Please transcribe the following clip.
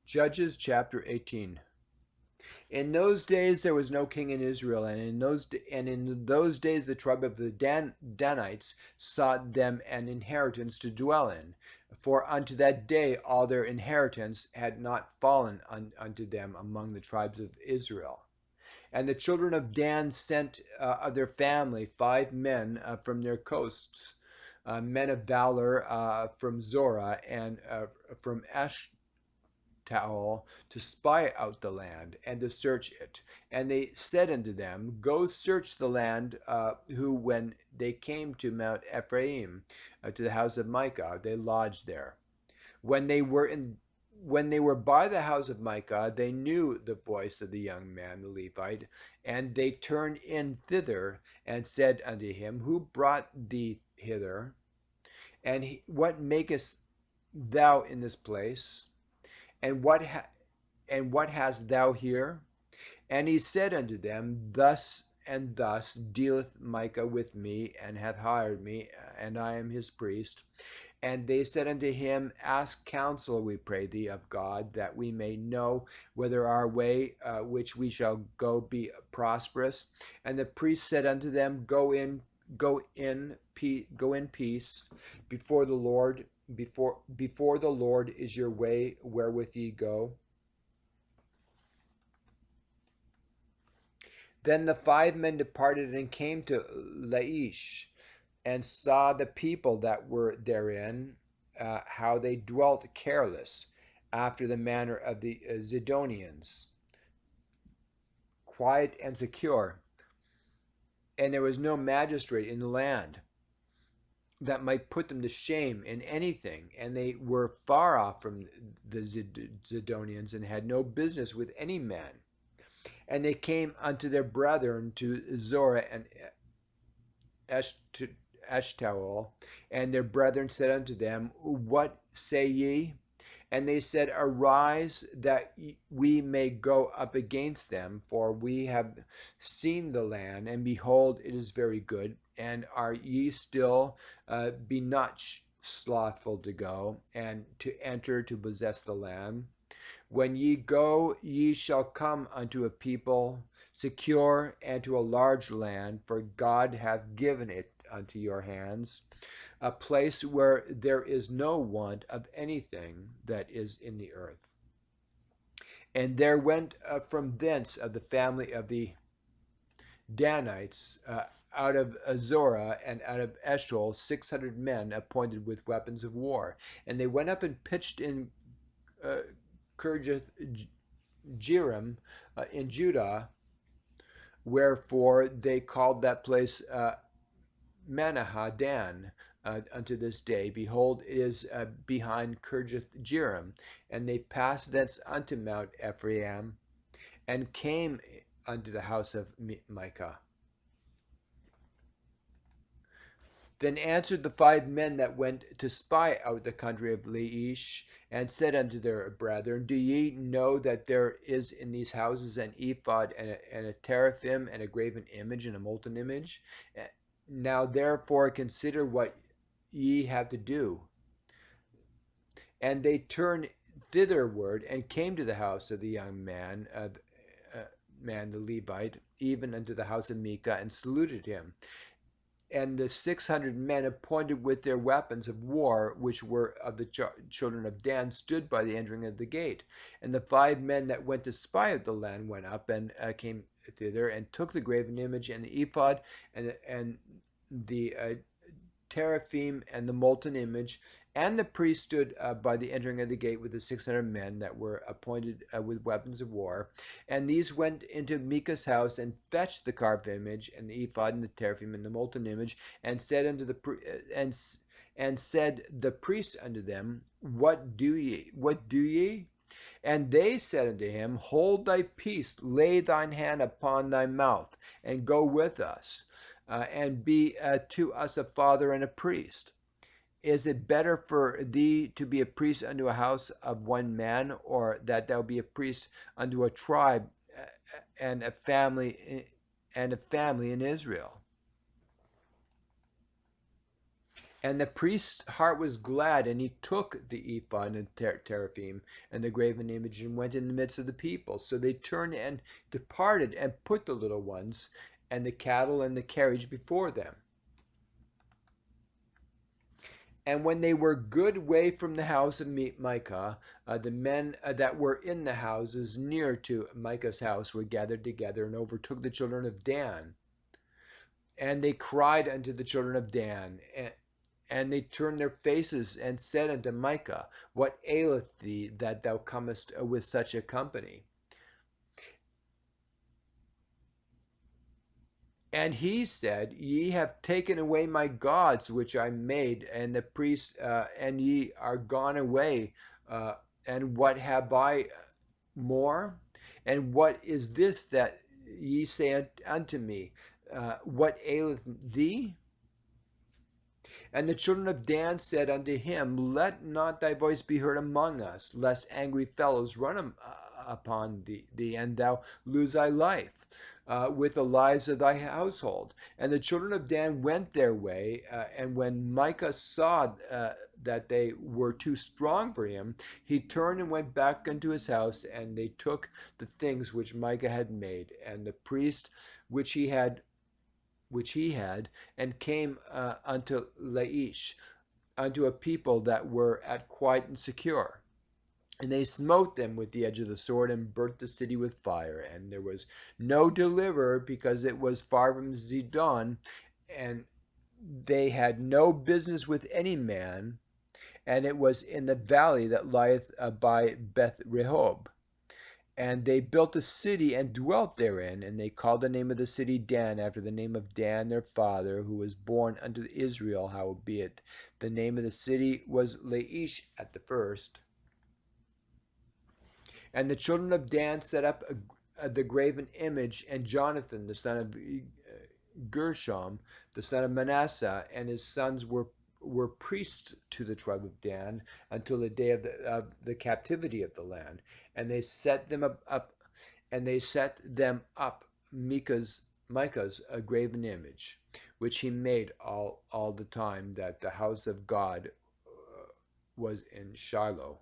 Judges chapter 18. In those days there was no king in Israel, and in those days the tribe of the Danites sought them an inheritance to dwell in. For unto that day all their inheritance had not fallen unto them among the tribes of Israel. And the children of Dan sent of their family 5 men from their coasts, men of valor from Zorah and from Eshtaol, to spy out the land and to search it. And they said unto them, Go search the land. Who, when they came to Mount Ephraim, to the house of Micah, they lodged there. When they were in when they were by the house of Micah, they knew the voice of the young man, the Levite, and they turned in thither and said unto him, Who brought thee hither? And what makest thou in this place? And what hast thou here? And he said unto them, Thus and thus dealeth Micah with me, and hath hired me, and I am his priest. And they said unto him, Ask counsel, we pray thee, of God, that we may know whether our way which we shall go be prosperous. And the priest said unto them, go in peace before the Lord. Before the Lord is your way wherewith ye go. Then the 5 men departed and came to Laish, and saw the people that were therein, how they dwelt careless, after the manner of the Zidonians, quiet and secure. And there was no magistrate in the land that might put them to shame in anything, and they were far off from the Zidonians, and had no business with any man. And they came unto their brethren to Zorah and Eshtaol, and their brethren said unto them, What say ye? And they said, Arise, that we may go up against them, for we have seen the land, and behold, it is very good. And are ye still, be not slothful to go, and to enter to possess the land? When ye go, ye shall come unto a people secure, and to a large land, for God hath given it unto your hands, a place where there is no want of anything that is in the earth. And there went from thence of the family of the Danites, out of Zorah and out of Eshtaol, 600 men appointed with weapons of war. And they went up and pitched in Kirjath Jearim in Judah, wherefore they called that place Manahadan unto this day. Behold, it is behind Kirjath Jearim. And they passed thence unto Mount Ephraim, and came unto the house of Micah. Then answered the 5 men that went to spy out the country of Laish, and said unto their brethren, Do ye know that there is in these houses an ephod, and a teraphim, and a graven image, and a molten image? Now therefore consider what ye have to do. And they turned thitherward, and came to the house of the young man, the Levite, even unto the house of Micah, and saluted him. And the 600 men appointed with their weapons of war, which were of the children of Dan, stood by the entering of the gate. And the 5 men that went to spy out the land went up and came thither, and took the graven image, and the ephod, and the teraphim, and the molten image. And the priest stood by the entering of the gate with the 600 men that were appointed with weapons of war. And these went into Micah's house, and fetched the carved image, and the ephod, and the teraphim, and the molten image, and said unto the and said the priest unto them, What do ye? What do ye? And they said unto him, Hold thy peace, lay thine hand upon thy mouth, and go with us, and be to us a father and a priest. Is it better for thee to be a priest unto a house of one man, or that thou be a priest unto a tribe and a family in Israel? And the priest's heart was glad, and he took the ephod and teraphim and the graven image and went in the midst of the people. So they turned and departed and put the little ones and the cattle and the carriage before them. And when they were good way from the house of Micah, the men that were in the houses near to Micah's house were gathered together and overtook the children of Dan. And they cried unto the children of Dan, and they turned their faces and said unto Micah, What aileth thee that thou comest with such a company? And he said, Ye have taken away my gods which I made, and the priests, and ye are gone away. And what have I more? And what is this that ye say unto me? What aileth thee? And the children of Dan said unto him, Let not thy voice be heard among us, lest angry fellows run upon thee, and thou lose thy life with the lives of thy household. And the children of Dan went their way, and when Micah saw that they were too strong for him, he turned and went back unto his house, and they took the things which Micah had made, and the priest which he had, and came unto Laish, unto a people that were at quiet and secure. And they smote them with the edge of the sword and burnt the city with fire. And there was no deliverer, because it was far from Zidon, and they had no business with any man. And it was in the valley that lieth by Beth Rehob. And they built a city and dwelt therein, and they called the name of the city Dan, after the name of Dan their father, who was born unto Israel. Howbeit the name of the city was Laish at the first. And the children of Dan set up the graven image, and Jonathan the son of Gershom the son of Manasseh and his sons were priests to the tribe of Dan until the day of the captivity of the land. And they set them up Micah's a graven image, which he made all the time that the house of God was in Shiloh.